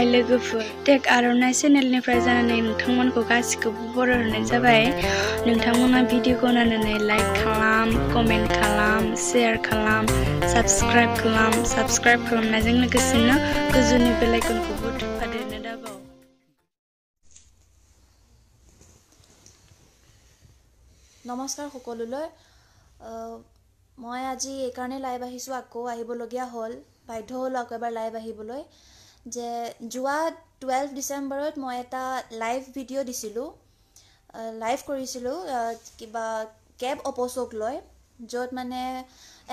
हाय लोगोफोर टेक आर'नाइ चेनेलनिफ्राय जानानै नोंथांमोनखौ गासिखौबो बरायहरनाय जाबाय। नोंथांमोना भिडिअखौ नायनानै लाइक खालाम, कमेन्ट खालाम, शेयार खालाम, साबस्क्राइब खालामनायजों लोगोसेनो गोजौनि बेल आइकनखौबो थुफादेरनो दाबाव। নমস্কাৰ সকলোলৈ মই আজি এই কাৰণে লাইভ আহিছোঁ আকৌ আহিবলগীয়া হ'ল বাধ্য হ'ল আকৌ এবাৰ লাইভ আহিবলৈ যে যোৱা 12 ডিচেম্বৰত মই এটা লাইভ ভিডিঅ' দিছিলোঁ লাইভ কৰিছিলোঁ কিবা কেব অপচক লৈ য'ত মানে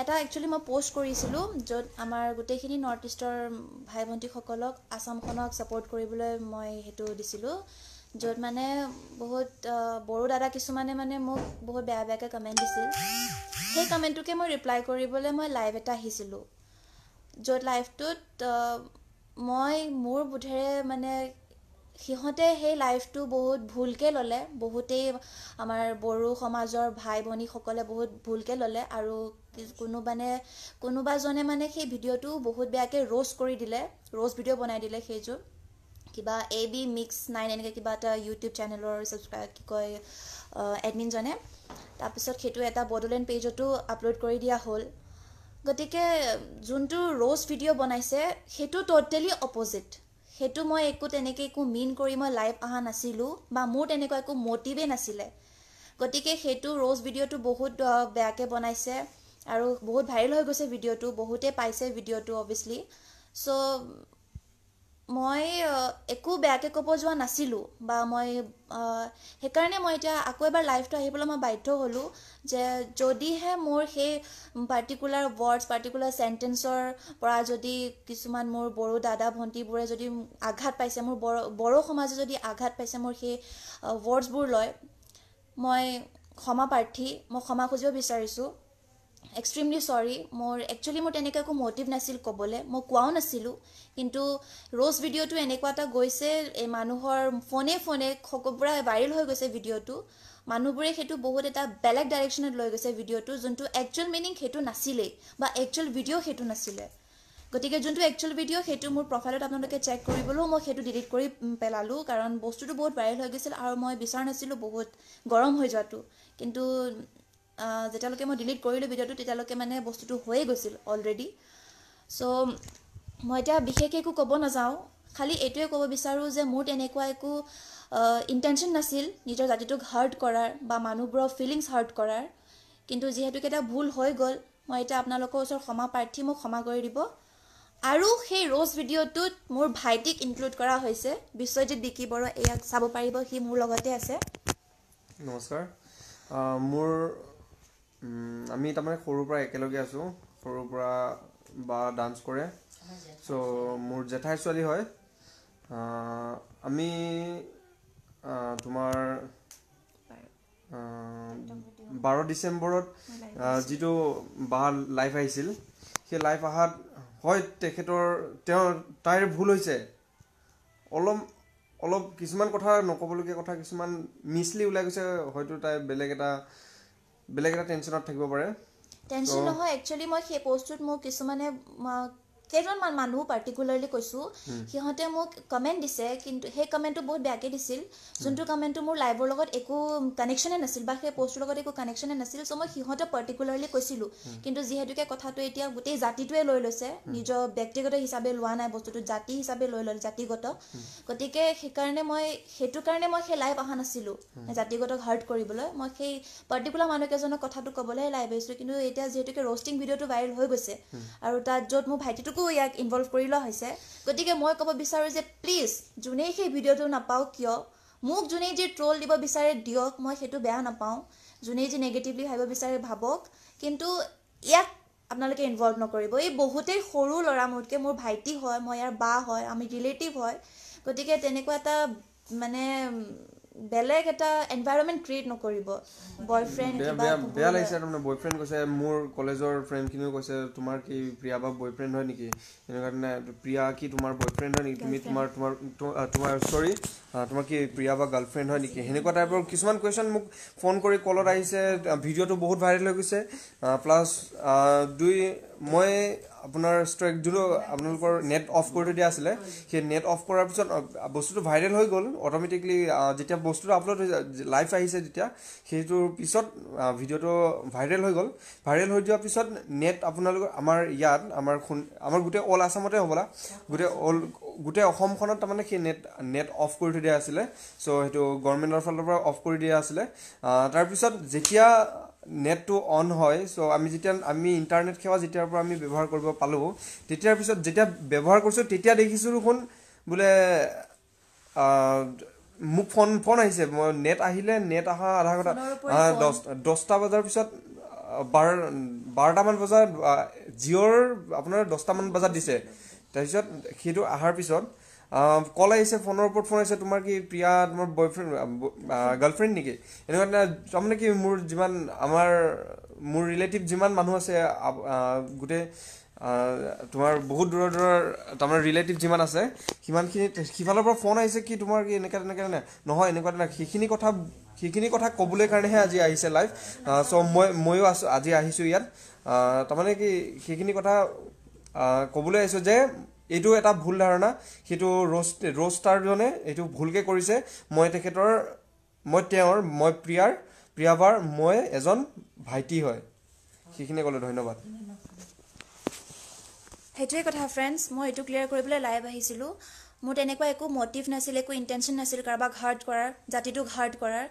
এটা একচুৱেলি মই পোষ্ট কৰিছিলোঁ য'ত আমাৰ গোটেইখিনি নৰ্থ ইষ্টৰ ভাই ভণ্টিসকলক আসামখনক ছাপোৰ্ট কৰিবলৈ মই সেইটো দিছিলোঁ য'ত মানে বহুত বড়ো দাদা কিছুমানে মানে মোক বহুত বেয়াকৈ কমেণ্ট দিছিল সেই কমেণ্টটোকে মই ৰিপ্লাই কৰিবলৈ মই লাইভ এটা আহিছিলোঁ য'ত লাইভটোত মই মোৰ বোধেৰে মানে সিহঁতে সেই লাইভটো বহুত ভুলকৈ ল'লে বহুতেই আমাৰ বড়ো সমাজৰ ভাই ভনীসকলে বহুত ভুলকৈ ল'লে আৰু কোনোবাজনে মানে সেই ভিডিঅ'টো বহুত বেয়াকৈ ৰ'ষ্ট কৰি দিলে ৰ'ষ্ট ভিডিঅ' বনাই দিলে সেইযোৰ কিবা AB Mix 9 এনেকৈ কিবা এটা ইউটিউব চেনেলৰ ছাবস্ক্ৰাইব কি কয় এডমিনজনে তাৰপিছত সেইটো এটা বড়োলেণ্ড পেজতো আপলোড কৰি দিয়া হ'ল গতিকে যোনটো ৰ'ষ্ট ভিডিঅ' বনাইছে সেইটো টোটেলি অপজিট সেইটো মই তেনেকৈ একো মিন কৰি মই লাইভ অহা নাছিলোঁ বা মোৰ তেনেকুৱা একো মটিভেই নাছিলে গতিকে সেইটো ৰ'ষ্ট ভিডিঅ'টো বহুত বেয়াকৈ বনাইছে আৰু বহুত ভাইৰেল হৈ গৈছে ভিডিঅ'টো বহুতে পাইছে ভিডিঅ'টো অবভিয়াছলি চ' মই একো বেয়াকৈ ক'ব যোৱা নাছিলোঁ বা মই সেইকাৰণে মই এতিয়া আকৌ এবাৰ লাইভটো আহিবলৈ মই বাধ্য হ'লোঁ যে যদিহে মোৰ সেই পাৰ্টিকুলাৰ ৱৰ্ডছ পাৰ্টিকুলাৰ চেণ্টেন্সৰ পৰা যদি কিছুমান মোৰ বড়ো দাদা ভণ্টিবোৰে যদি আঘাত পাইছে মোৰ বড়ো সমাজে যদি আঘাত পাইছে মোৰ সেই ৱৰ্ডছবোৰ লয় মই ক্ষমা প্ৰাৰ্থী মই ক্ষমা খুজিব বিচাৰিছোঁ এক্সট্ৰিমলি চৰি একচুৱেলি মোৰ তেনেকৈ একো মটিভ নাছিল ক'বলৈ মই কোৱাও নাছিলোঁ কিন্তু ৰ'ষ্ট ভিডিঅ'টো এনেকুৱা এটা গৈছে এই মানুহৰ ফোনে পুৰা ভাইৰেল হৈ গৈছে ভিডিঅ'টো মানুহবোৰে সেইটো বহুত এটা বেলেগ ডাইৰেকশ্যনত লৈ গৈছে ভিডিঅ'টো যোনটো একচুৱেল মিনিং সেইটো নাছিলেই বা একচুৱেল ভিডিঅ' সেইটো নাছিলে গতিকে যোনটো একচুৱেল ভিডিঅ' সেইটো মোৰ প্ৰফাইলত আপোনালোকে চেক কৰিবলৈও মই সেইটো ডিলিট কৰি পেলালোঁ কাৰণ বস্তুটো বহুত ভাইৰেল হৈ গৈছিল আৰু মই বিচৰা নাছিলোঁ বহুত গৰম হৈ যোৱাটো কিন্তু যেতিয়ালৈকে মই ডিলিট কৰিলোঁ ভিডিঅ'টো তেতিয়ালৈকে মানে বস্তুটো হৈয়ে গৈছিল অলৰেডি চ' মই এতিয়া বিশেষকৈ একো ক'ব নাযাওঁ খালি এইটোৱে ক'ব বিচাৰোঁ যে মোৰ তেনেকুৱা একো ইণ্টেনশ্যন নাছিল নিজৰ জাতিটোক হাৰ্ট কৰাৰ বা মানুহবোৰৰ ফিলিংছ হাৰ্ট কৰাৰ কিন্তু যিহেতুকে এটা ভুল হৈ গ'ল মই এতিয়া আপোনালোকৰ ওচৰত ক্ষমা প্ৰাৰ্থী মোক ক্ষমা কৰি দিব আৰু সেই ৰ'ষ্ট ভিডিঅ'টোত মোৰ ভাইটিক ইনক্লুড কৰা হৈছে বিশ্বজিৎ বিকি বড়ো ইয়াক চাব পাৰিব সি মোৰ লগতে আছে নমস্কাৰ মোৰ আমি তাৰমানে সৰুৰ পৰা একেলগে আছোঁ সৰুৰ পৰা বা ডান্স কৰে চ' মোৰ জেঠাই ছোৱালী হয় আমি তোমাৰ 12 ডিচেম্বৰত যিটো বাৰ লাইভ আহিছিল সেই লাইভ অহাত হয় তাইৰ ভুল হৈছে অলপ কিছুমান কথা নক'বলগীয়া কথা কিছুমান মিছলি ওলাই গৈছে হয়তো তাই বেলেগ এটা টেনশ্যনত থাকিব পাৰে টেনশ্যন নহয় একচুৱেলি মই সেই পষ্টটোত মোক কিছুমানে কেইজনমান মানুহ পাৰ্টিকুলাৰলি কৈছোঁ সিহঁতে মোক কমেণ্ট দিছে কিন্তু সেই কমেণ্টটো বহুত বেয়াকৈ দিছিল যোনটো কমেণ্টটো মোৰ লাইভৰ লগত একো কানেকশ্যনে নাছিল বা সেই পষ্টটোৰ লগত একো কানেকশ্যনে নাছিল চ' মই সিহঁতক পাৰ্টিকুলাৰলি কৈছিলোঁ কিন্তু যিহেতুকে কথাটো এতিয়া গোটেই জাতিটোৱে লৈ লৈছে নিজৰ ব্যক্তিগত হিচাপে লোৱা নাই বস্তুটো জাতি হিচাপে লৈ ল'লে জাতিগত গতিকে সেইটো কাৰণে মই সেই লাইভ অহা নাছিলোঁ জাতিগতক হাৰ্ট কৰিবলৈ মই সেই পাৰ্টিকুলাৰ মানুহকেইজনৰ কথাটো ক'বলৈহে লাইভ আহিছোঁ কিন্তু এতিয়া যিহেতুকে ৰ'ষ্টিং ভিডিঅ'টো ভাইৰেল হৈ গৈছে আৰু তাত য'ত মোৰ ভাইটিটোকো ইয়াক ইনভলভ কৰি লোৱা হৈছে গতিকে মই ক'ব বিচাৰোঁ যে প্লিজ যোনেই সেই ভিডিঅ'টো নাপাওক কিয় মোক যোনেই যি ট্ৰল দিব বিচাৰে দিয়ক মই সেইটো বেয়া নাপাওঁ যোনেই যি নেগেটিভলি ভাবিব বিচাৰে ভাবক কিন্তু ইয়াক আপোনালোকে ইনভলভ নকৰিব এই বহুতেই সৰু ল'ৰা মোতকৈ মোৰ ভাইটি হয় মই ইয়াৰ বা হয় আমি ৰিলেটিভ হয় গতিকে তেনেকুৱা এটা মানে বেলেগ এটা এনভাইৰনমেণ্ট ক্ৰিয়েট নকৰিব বয়ফ্ৰেণ্ড বেয়া লাগিছে তাৰমানে বয়ফ্ৰেণ্ড কৈছে মোৰ কলেজৰ ফ্ৰেণ্ডখিনিও কৈছে তোমাৰ কি প্ৰিয়া বা বয়ফ্ৰেণ্ড হয় নেকি এনেকুৱা ধৰণে প্ৰিয়া কি তোমাৰ বয়ফ্ৰেণ্ড হয় নেকি তুমি তোমাৰ কি প্ৰিয়া বা গাৰ্লফ্ৰেণ্ড হয় নেকি সেনেকুৱা টাইপৰ কিছুমান কুৱেশ্যন মোক ফোন কৰি কলত আহিছে ভিডিঅ'টো বহুত ভাইৰেল হৈ গৈছে প্লাছ মই আপোনাৰ ষ্ট্ৰাইক যোনটো আপোনালোকৰ নেট অফ কৰি দিয়া আছিলে সেই নেট অফ কৰাৰ পিছত বস্তুটো ভাইৰেল হৈ গ'ল অট'মেটিকলি যেতিয়া বস্তুটো আপলোড হৈ লাইভ আহিছে যেতিয়া সেইটোৰ পিছত ভিডিঅ'টো ভাইৰেল হৈ গ'ল ভাইৰেল হৈ যোৱাৰ পিছত নেট আপোনালোকৰ আমাৰ ইয়াত আমাৰ গোটেই অল আছামতে হ'বলা গোটেই অসমখনত তাৰমানে সেই নেট অফ কৰি থৈ দিয়া আছিলে চ' সেইটো গভৰ্ণমেণ্টৰ ফালৰ পৰা অফ কৰি দিয়া আছিলে তাৰপিছত যেতিয়া নেটটো অন হয় চ' আমি ইণ্টাৰনেট সেৱা যেতিয়াৰ পৰা আমি ব্যৱহাৰ কৰিব পালোঁ তেতিয়াৰ পিছত যেতিয়া ব্যৱহাৰ কৰিছোঁ তেতিয়া দেখিছোঁ দেখোন বোলে মোক ফোন আহিছে মই নেট অহা আধা ঘণ্টা 10টা বজাৰ পিছত 12টামান বজাত জিঅ'ৰ আপোনাৰ 10টামান বজাত দিছে তাৰপিছত সেইটো অহাৰ পিছত কল আহিছে ফোনৰ ওপৰত ফোন আহিছে তোমাৰ কি প্ৰিয়া তোমাৰ বয়ফ্ৰেণ্ড গাৰ্লফ্ৰেণ্ড নেকি এনেকুৱা তাৰমানে কি মোৰ ৰিলেটিভ যিমান মানুহ আছে গোটেই তোমাৰ বহুত দূৰৰ তাৰমানে ৰিলেটিভ যিমান আছে সিমানখিনি সিফালৰ পৰা ফোন আহিছে কি তোমাৰ কি এনেকৈ তেনেকৈ নহয় এনেকুৱা তেনেকৈ সেইখিনি কথা ক'বলৈ কাৰণেহে আজি আহিছে লাইভ চ' ময়ো আজি আহিছোঁ ইয়াত তাৰমানে কি সেইখিনি কথা ক'বলৈ আহিছোঁ যে এইটো এটা ভুল ধাৰণা সেইটো ৰোষ্টাৰজনে এইটো ভুলকৈ কৰিছে মই প্ৰিয়াবাৰ মই এজন ভাইটি হয় সেইখিনি ক'লে ধন্যবাদ সেইটোৱে কথা ফ্ৰেণ্ডছ মই এইটো ক্লিয়াৰ কৰিবলৈ লাইভ আহিছিলোঁ মোৰ তেনেকুৱা একো মটিভ নাছিল একো ইণ্টেনশ্যন নাছিল কাৰোবাক হাৰ্ট কৰাৰ জাতিটোক হাৰ্ট কৰাৰ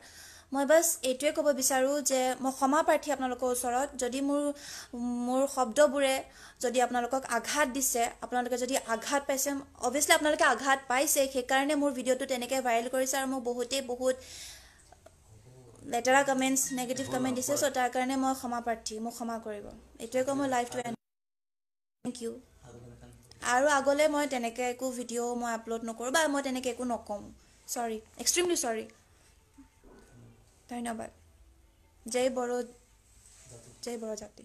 মই বাছ এইটোৱে ক'ব বিচাৰোঁ যে মই ক্ষমা প্ৰাৰ্থী আপোনালোকৰ ওচৰত যদি মোৰ শব্দবোৰে যদি আপোনালোকক আঘাত দিছে আপোনালোকে যদি আঘাত পাইছে অভিয়াছলি আপোনালোকে আঘাত পাইছে সেইকাৰণে মোৰ ভিডিঅ'টো তেনেকৈ ভাইৰেল কৰিছে আৰু মোক বহুত লেতেৰা কমেণ্টছ নেগেটিভ কমেণ্ট দিছে চ' তাৰ কাৰণে মই ক্ষমা প্ৰাৰ্থী মোক ক্ষমা কৰিব এইটোৱে কওঁ মই লাইভটো থেংক ইউ আৰু আগলৈ মই তেনেকৈ একো ভিডিঅ' মই আপলোড নকৰোঁ বা মই তেনেকৈ একো নকওঁ চৰি এক্সট্ৰিমলি চৰি ধন্যবাদ জয় বড়ো জাতি